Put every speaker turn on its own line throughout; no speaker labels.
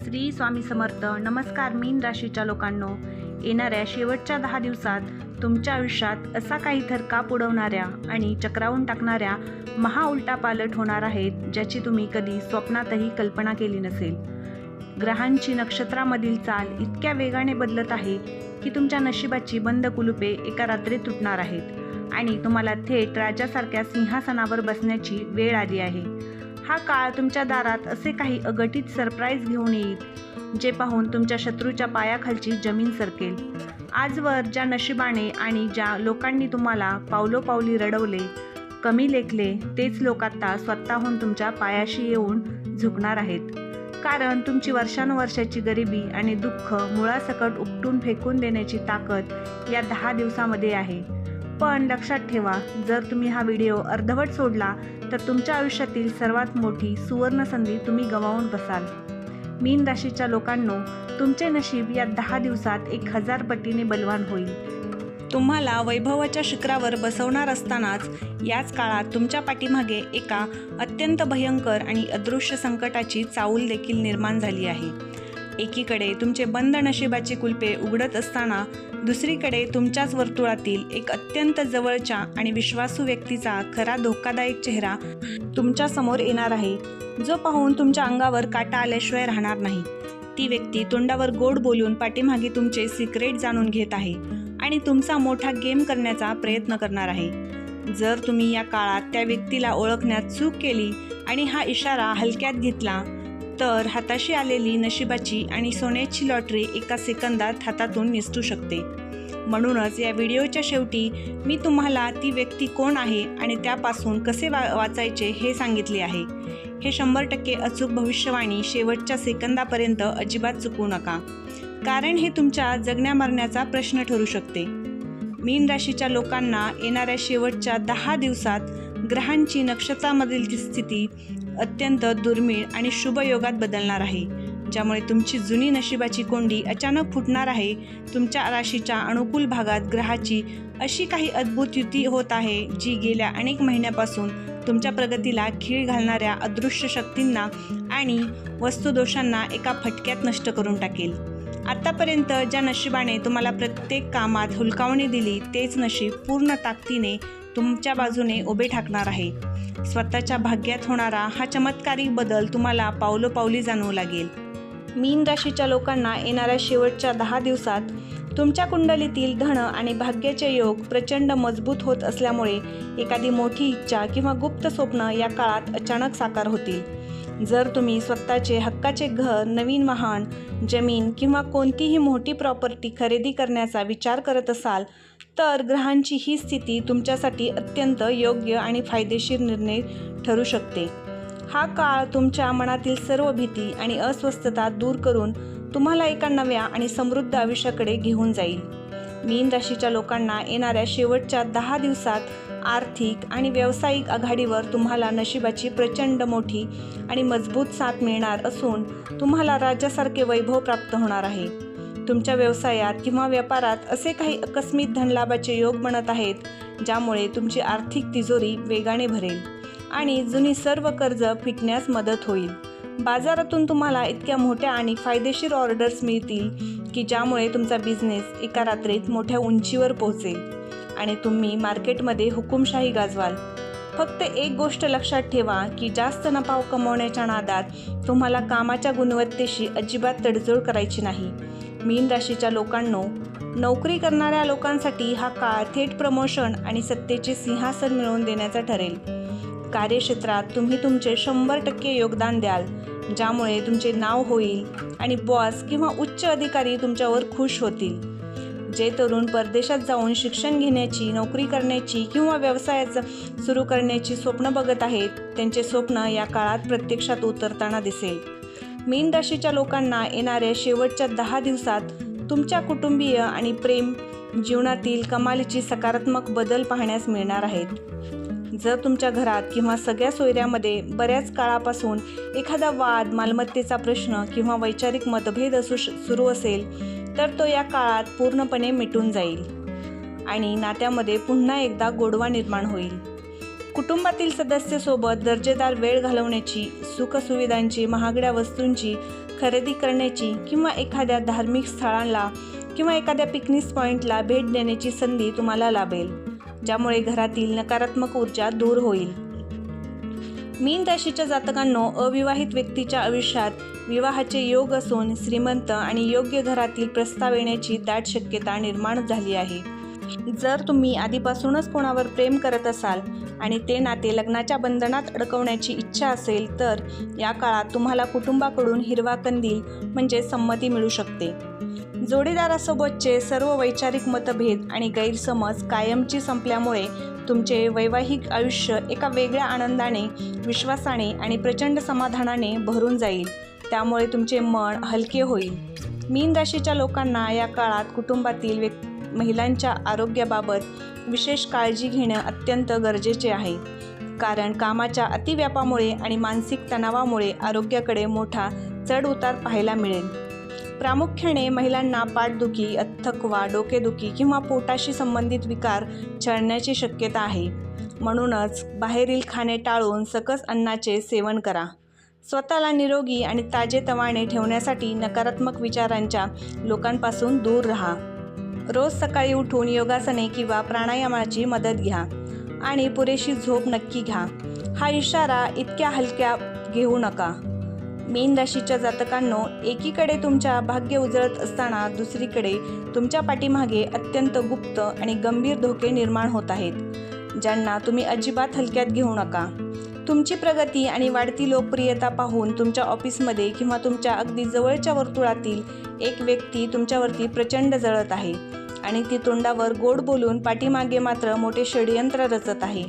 श्री स्वामी समर्थ. नमस्कार मीन राशीच्या लोकांनो, येणाऱ्या शेवटच्या 10 दिवसात तुमच्या आयुष्यात असा काही थरकाप उडवणाऱ्या आणि चक्रावून टाकणाऱ्या महा उलटापालट होणार आहेत, ज्याची तुम्ही कधी स्वप्नातही कल्पना केली नसेल. ग्रहांची नक्षत्रामधील चाल इतक्या वेगाने बदलत आहे की तुमच्या नशिबाची बंद कुलुपे एका रात्रीत तुटणार आहेत आणि तुम्हाला थेट राजासारख्या सिंहासनावर बसण्याची वेळ आली आहे. हा काळ तुमच्या दारात असे काही अघटित सरप्राईज घेऊन येईल, जे पाहून तुमच्या शत्रूच्या पायाखालची जमीन सरकेल. आजवर ज्या नशिबाने आणि ज्या लोकांनी तुम्हाला पावलोपावली रडवले, कमी लेखले, तेच लोक आता स्वतःहून तुमच्या पायाशी येऊन झुकणार आहेत. कारण तुमची वर्षानुवर्षाची गरिबी आणि दुःख मुळासकट उपटून फेकून देण्याची ताकद या 10 दिवसामध्ये आहे. पण लक्षात ठेवा, जर तुम्ही हा व्हिडिओ अर्धवट सोडला तर तुमच्या आयुष्यातील सर्वात मोठी सुवर्ण संधी तुम्ही गमावून बसाल. मीन राशीच्या लोकांनो, तुमचे नशीब या 10 दिवसात 1000 पटीने बलवान होईल. तुम्हाला वैभवाच्या शिखरावर बसवणार असतानाच याच काळात तुमच्या पाठीमागे एका अत्यंत भयंकर आणि अदृश्य संकटाची चाहूल देखील निर्माण झाली आहे. एकीकडे तुमचे बंद नशिबाची कुलपे उघडत असताना दुसरीकडे तुमच्याच वर्तुळातील एक अत्यंत जवळच्या आणि विश्वासू व्यक्तीचा खरा धोकादायक चेहरा तुमच्या समोर येणार आहे, जो पाहून तुमच्या अंगावर काटा आल्याशिवाय राहणार नाही. ती व्यक्ती तोंडावर गोड बोलून पाठीमागे तुमचे सिक्रेट जाणून घेत आहे आणि तुमचा मोठा गेम करण्याचा प्रयत्न करणार आहे. जर तुम्ही या काळात त्या व्यक्तीला ओळखण्यात चूक केली आणि हा इशारा हलक्यात घेतला तर हाताशी आलेली नशिबाची आणि सोन्याची लॉटरी एका सेकंदात हातातून निसटू शकते. म्हणूनच या व्हिडिओच्या शेवटी मी तुम्हाला ती व्यक्ती कोण आहे आणि त्यापासून कसे वाचायचे हे सांगितले आहे. हे 100% अचूक भविष्यवाणी शेवटच्या सेकंदापर्यंत अजिबात चुकवू नका, कारण हे तुमच्या जगण्या मरण्याचा प्रश्न ठरू शकते. मीन राशीच्या लोकांना येणाऱ्या शेवटच्या 10 दिवसात ग्रहांची नक्षत्रामधील स्थिती अत्यंत दुर्मिळ आणि शुभ योगात बदलणार आहे, ज्यामुळे तुमची जुनी नशिबाची कोंडी अचानक फुटणार आहे. तुमच्या राशीच्या अनुकूल भागात ग्रहाची अशी काही अद्भुत युती होत आहे, जी गेल्या अनेक महिन्यापासून तुमच्या प्रगतीला खीळ घालणाऱ्या अदृश्य शक्तींना आणि वस्तुदोषांना एका फटक्यात नष्ट करून टाकेल. आतापर्यंत ज्या नशिबाने तुम्हाला प्रत्येक कामात हुलकावणी दिली, तेच नशीब पूर्ण ताकदीने तुमच्या बाजूने उभे ठाकणार आहे. स्वतःच्या भाग्यात होणारा हा चमत्कारिक बदल तुम्हाला पावलोपावली जाणवू लागेल. मीन राशीच्या लोकांना येणाऱ्या शेवटच्या 10 दिवसात तुमच्या कुंडलीतील धन आणि भाग्याचे योग प्रचंड मजबूत होत असल्यामुळे एखादी मोठी इच्छा किंवा गुप्त स्वप्न या काळात अचानक साकार होतील. जर तुम्ही स्वतःचे हक्काचे घर, नवीन वाहन, जमीन किंवा कोणतीही मोठी प्रॉपर्टी खरेदी करण्याचा विचार करत असाल तर ग्रहांची ही स्थिती तुमच्यासाठी अत्यंत योग्य आणि फायदेशीर निर्णय ठरू शकते. हा काळ तुमच्या मनातील सर्व भीती आणि अस्वस्थता दूर करून तुम्हाला एका नव्या आणि समृद्ध आयुष्याकडे घेऊन जाईल. मीन राशीच्या लोकांना येणाऱ्या शेवटच्या 10 दिवसात आर्थिक आणि व्यावसायिक आघाडीवर तुम्हाला नशिबाची प्रचंड मोठी आणि मजबूत साथ मिळणार असून तुम्हाला राजासारखे वैभव प्राप्त होणार आहे. तुमच्या व्यवसायात किंवा व्यापारात असे काही आकस्मिक धनलाभाचे योग बनत आहेत, ज्यामुळे तुमची आर्थिक तिजोरी वेगाने भरेल आणि जुनी सर्व कर्ज फिटण्यास मदत होईल. बाजारातून तुम्हाला इतक्या मोठ्या आणि फायदेशीर ऑर्डर्स मिळतील की ज्यामुळे तुमचा बिझनेस एका रात्रीत मोठ्या उंचीवर पोहोचेल आणि तुम्ही मार्केटमध्ये हुकुमशाही गाजवाल. फक्त एक गोष्ट लक्षात ठेवा की जास्त नफा कमवण्याच्या नादात तुम्हाला कामाच्या गुणवत्तेशी अजिबात तडजोड करायची नाही. मीन राशीच्या लोकांनो, नोकरी करणाऱ्या लोकांसाठी हा काळ थेट प्रमोशन आणि सत्तेचे सिंहासन मिळवून देण्याचा ठरेल. कार्यक्षेत्रात तुम्ही तुमचे 100% योगदान द्याल, ज्यामुळे तुमचे नाव होईल आणि बॉस किंवा उच्च अधिकारी तुमच्यावर खुश होतील. जे तरुण परदेशात जाऊन शिक्षण घेण्याची, नोकरी करण्याची किंवा व्यवसाय सुरू करण्याची स्वप्न बघत आहेत, त्यांचे स्वप्न या काळात प्रत्यक्षात उतरताना दिसेल. मीन राशीच्या लोकांना येणाऱ्या शेवटच्या 10 दिवसात तुमच्या कुटुंबीय आणि प्रेम जीवनातील कमालीची सकारात्मक बदल पाहण्यास मिळणार आहेत. जर तुमच्या घरात किंवा सगळ्या सोयऱ्यामध्ये बऱ्याच काळापासून एखादा वाद, मालमत्तेचा प्रश्न किंवा वैचारिक मतभेद सुरू असेल तर तो या काळात पूर्णपणे मिटून जाईल आणि नात्यामध्ये पुन्हा एकदा गोडवा निर्माण होईल. कुटुंबातील सदस्यासोबत दर्जेदार वेळ घालवण्याची, सुखसुविधांची, महागड्या वस्तूंची खरेदी करण्याची किंवा एखाद्या धार्मिक स्थळांना किंवा एखाद्या पिकनिक पॉईंटला भेट देण्याची संधी तुम्हाला लाभेल, ज्यामुळे घरातील नकारात्मक ऊर्जा दूर होईल. मीन राशीच्या जातकांनो, अविवाहित व्यक्तीच्या आयुष्यात विवाहाचे योग असून श्रीमंत आणि योग्य घरातील प्रस्ताव येण्याची दाट शक्यता निर्माण झाली आहे. जर तुम्ही आधीपासूनच कोणावर प्रेम करत असाल आणि ते नाते लग्नाच्या बंधनात अडकवण्याची इच्छा असेल, तर या काळात तुम्हाला कुटुंबाकडून हिरवा कंदील म्हणजे संमती मिळू शकते. जोडीदारासोबतचे सर्व वैचारिक मतभेद आणि गैरसमज कायमची संपल्यामुळे तुमचे वैवाहिक आयुष्य एका वेगळ्या आनंदाने, विश्वासाने आणि प्रचंड समाधानाने भरून जाईल. त्यामुळे तुमचे मन हलके होईल. मीन राशीच्या लोकांना या काळात कुटुंबातील महिलांच्या आरोग्याबाबत विशेष काळजी घेणे अत्यंत गरजेचे आहे, कारण कामाच्या अतिव्यापामुळे आणि मानसिक तणावामुळे आरोग्याकडे मोठा चढ-उतार पाहायला मिळेल. प्रामुख्याने महिलांना पाठदुखी, थकवा, डोकेदुखी किंवा पोटाशी संबंधित विकार छळण्याची शक्यता आहे. म्हणूनच बाहेरील खाणे टाळून सकस अन्नाचे सेवन करा. स्वतःला निरोगी आणि ताजेतवाने ठेवण्यासाठी नकारात्मक विचारांच्या लोकांपासून दूर राहा. रोज सकाळी उठून योगासने किंवा प्राणायामाची मदत घ्या आणि पुरेशी झोप नक्की घ्या. हा इशारा इतक्या हलक्या घेऊ नका. मीन राशीच्या जातकांनो, एकीकडे तुमच्या भाग्य उजळत असताना दुसरीकडे तुमच्या पाठीमागे अत्यंत गुप्त आणि गंभीर धोके निर्माण होत आहेत, ज्यांना तुम्ही अजिबात हलक्यात घेऊ नका. तुमची प्रगती आणि वाढती लोकप्रियता पाहून तुमच्या ऑफिसमध्ये किंवा तुमच्या अगदी जवळच्या वर्तुळातील एक व्यक्ती तुमच्यावरती प्रचंड जळत आहे आणि ती तोंडावर गोड बोलून पाठीमागे मात्र मोठे षडयंत्र रचत आहे.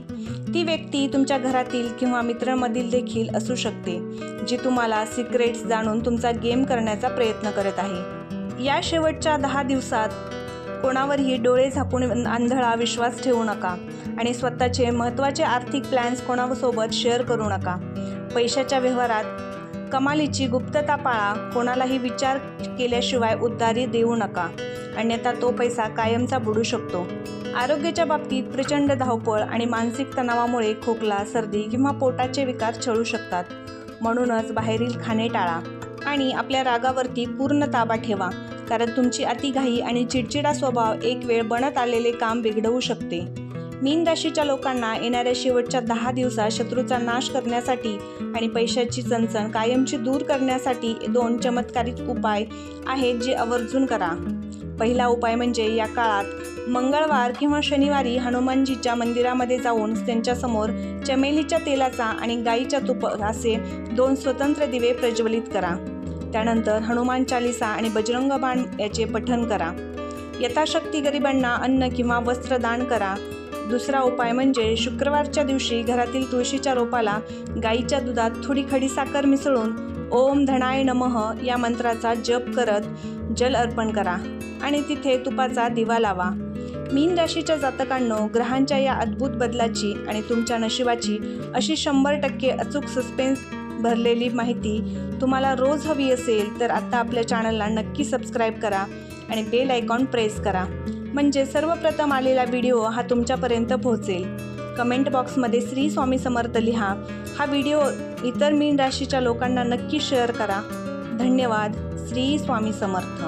ती व्यक्ती तुमच्या घरातील किंवा मित्रांमधील देखील असू शकते, जी तुम्हाला सिक्रेट्स जाणून तुमचा गेम करण्याचा प्रयत्न करत आहे. या शेवटच्या 10 दिवसात कोणावरही डोळे झाकून आंधळा विश्वास ठेवू नका आणि स्वतःचे महत्त्वाचे आर्थिक प्लॅन्स कोणासोबत शेअर करू नका. पैशाच्या व्यवहारात कमालीची गुप्तता पाळा. कोणालाही विचार केल्याशिवाय उधारी देऊ नका, अन्यथा तो पैसा कायमचा बुडू शकतो. आरोग्याच्या बाबतीत प्रचंड धावपळ आणि मानसिक तणावामुळे खोकला, सर्दी किंवा पोटाचे विकार छळू शकतात. म्हणूनच बाहेरील खाणे टाळा आणि आपल्या रागावरती पूर्ण ताबा ठेवा, कारण तुमची अतिघाई आणि चिडचिडा स्वभाव एक वेळ बनत आलेले काम बिघडवू शकते. मीन राशीच्या लोकांना येणाऱ्या शेवटच्या 10 दिवसात शत्रूचा नाश करण्यासाठी आणि पैशाची चणचण कायमची दूर करण्यासाठी 2 चमत्कारिक उपाय आहेत, जे आवर्जून करा. पहिला उपाय म्हणजे या काळात मंगळवार किंवा शनिवारी हनुमानजीच्या मंदिरामध्ये जाऊन त्यांच्यासमोर चमेलीच्या तेलाचा आणि गाईच्या तुपाचे 2 स्वतंत्र दिवे प्रज्वलित करा. त्यानंतर हनुमान चालीसा आणि बजरंग बाण याचे पठण करा. यथाशक्ती गरिबांना अन्न किंवा वस्त्र दान करा. दुसरा उपाय म्हणजे शुक्रवारच्या दिवशी घरातील तुळशीच्या रोपाला गाईच्या दुधात थोडी खडीसाखर मिसळून ओम धनाय नमः या मंत्राचा जप करत जल अर्पण करा आणि तिथे तुपाचा दिवा लावा. मीन राशीच्या जातकांनो, ग्रहांच्या या अद्भुत बदलाची आणि तुमच्या नशिबाची अशी 100% अचूक सस्पेन्स भरलेली माहिती तुम्हाला रोज हवी असेल तर आता आपल्या चॅनलला नक्की सबस्क्राईब करा आणि बेल आयकॉन प्रेस करा, म्हणजे सर्वप्रथम आलेला व्हिडिओ हा तुमच्यापर्यंत पोहोचेल. कमेंट बॉक्समध्ये श्री स्वामी समर्थ लिहा. हा व्हिडिओ इतर मीन राशीच्या लोकांना नक्की शेअर करा. धन्यवाद. श्री स्वामी समर्थ.